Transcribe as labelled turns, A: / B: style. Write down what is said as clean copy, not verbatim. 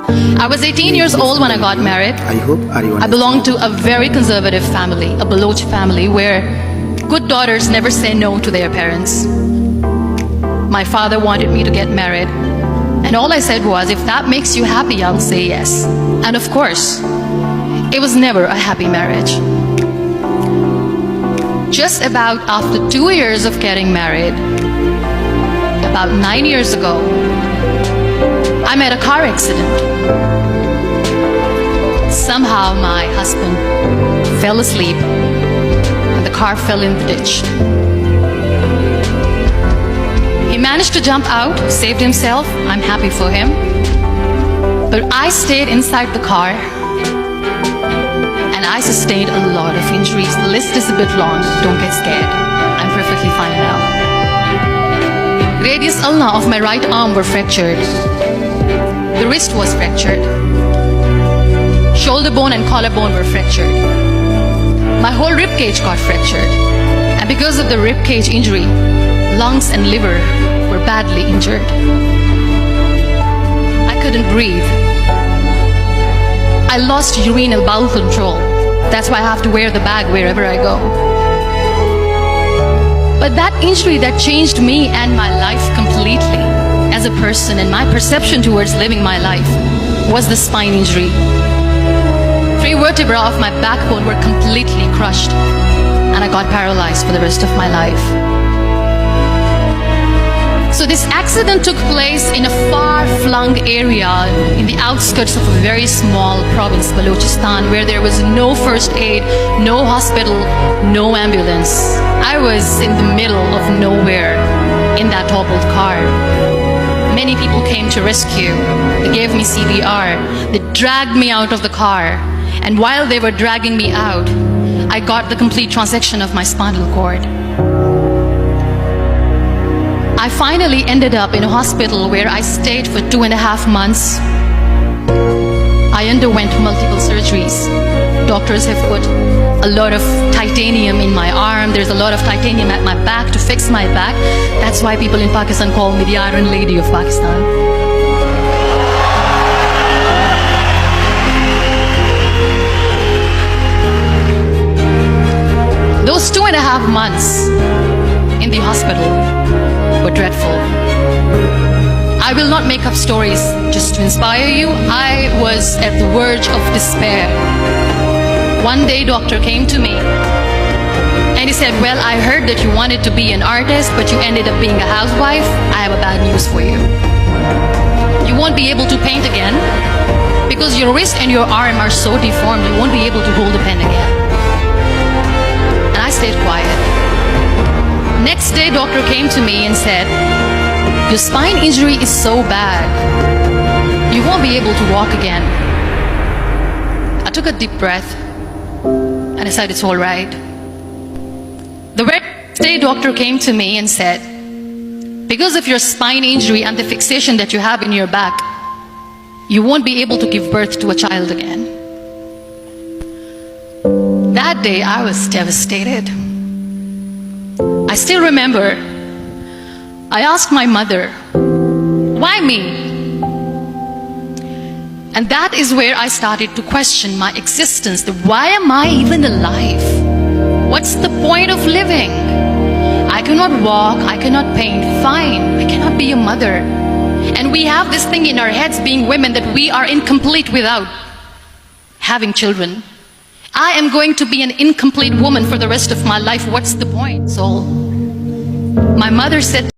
A: I was 18 years old when I got married. I belonged to a very conservative family, a Baloch family, where good daughters never say no to their parents. My father wanted me to get married, and all I said was, if that makes you happy, I'll say yes. And of course, it was never a happy marriage. Just about after 2 years of getting married, about 9 years ago, I met a car accident. Somehow my husband fell asleep and the car fell in the ditch. He managed to jump out, saved himself. I'm happy for him. But I stayed inside the car and I sustained a lot of injuries. The list is a bit long. Don't get scared. I'm perfectly fine now. Radius ulna of my right arm were fractured. The wrist was fractured. Shoulder bone and collarbone were fractured. My whole rib cage got fractured. And because of the rib cage injury, lungs and liver were badly injured. I couldn't breathe. I lost urinary bowel control. That's why I have to wear the bag wherever I go. But that injury that changed me and my life completely as a person, and my perception towards living my life, was the spine injury. 3 vertebrae of my backbone were completely crushed, and I got paralyzed for the rest of my life. So this accident took place in a far-flung area in the outskirts of a very small province, Balochistan, where there was no first aid, no hospital, no ambulance. I was in the middle of nowhere in that hobbled car. Many people came to rescue. They gave me CPR. They dragged me out of the car. And while they were dragging me out, I got the complete transection of my spinal cord. I finally ended up in a hospital where I stayed for 2.5 months. I underwent multiple surgeries. Doctors have put a lot of titanium in my arm. There's a lot of titanium at my back to fix my back. That's why people in Pakistan call me the Iron Lady of Pakistan. Those 2.5 months in the hospital were dreadful. I will not make up stories just to inspire you. I was at the verge of despair. One day, doctor came to me and he said, well, I heard that you wanted to be an artist, but you ended up being a housewife. I have a bad news for you. You won't be able to paint again because your wrist and your arm are so deformed, you won't be able to hold a pen again. And I stayed quiet. Next day, doctor came to me and said, your spine injury is so bad, you won't be able to walk again. I took a deep breath and I said, it's all right. The next day, doctor came to me and said, because of your spine injury and the fixation that you have in your back, you won't be able to give birth to a child again. That day, I was devastated. I still remember, I asked my mother, why me? And that is where I started to question my existence. Why am I even alive? What's the point of living? I cannot walk, I cannot paint, fine, I cannot be a mother. And we have this thing in our heads, being women, that we are incomplete without having children. I am going to be an incomplete woman for the rest of my life. What's the point? So my mother said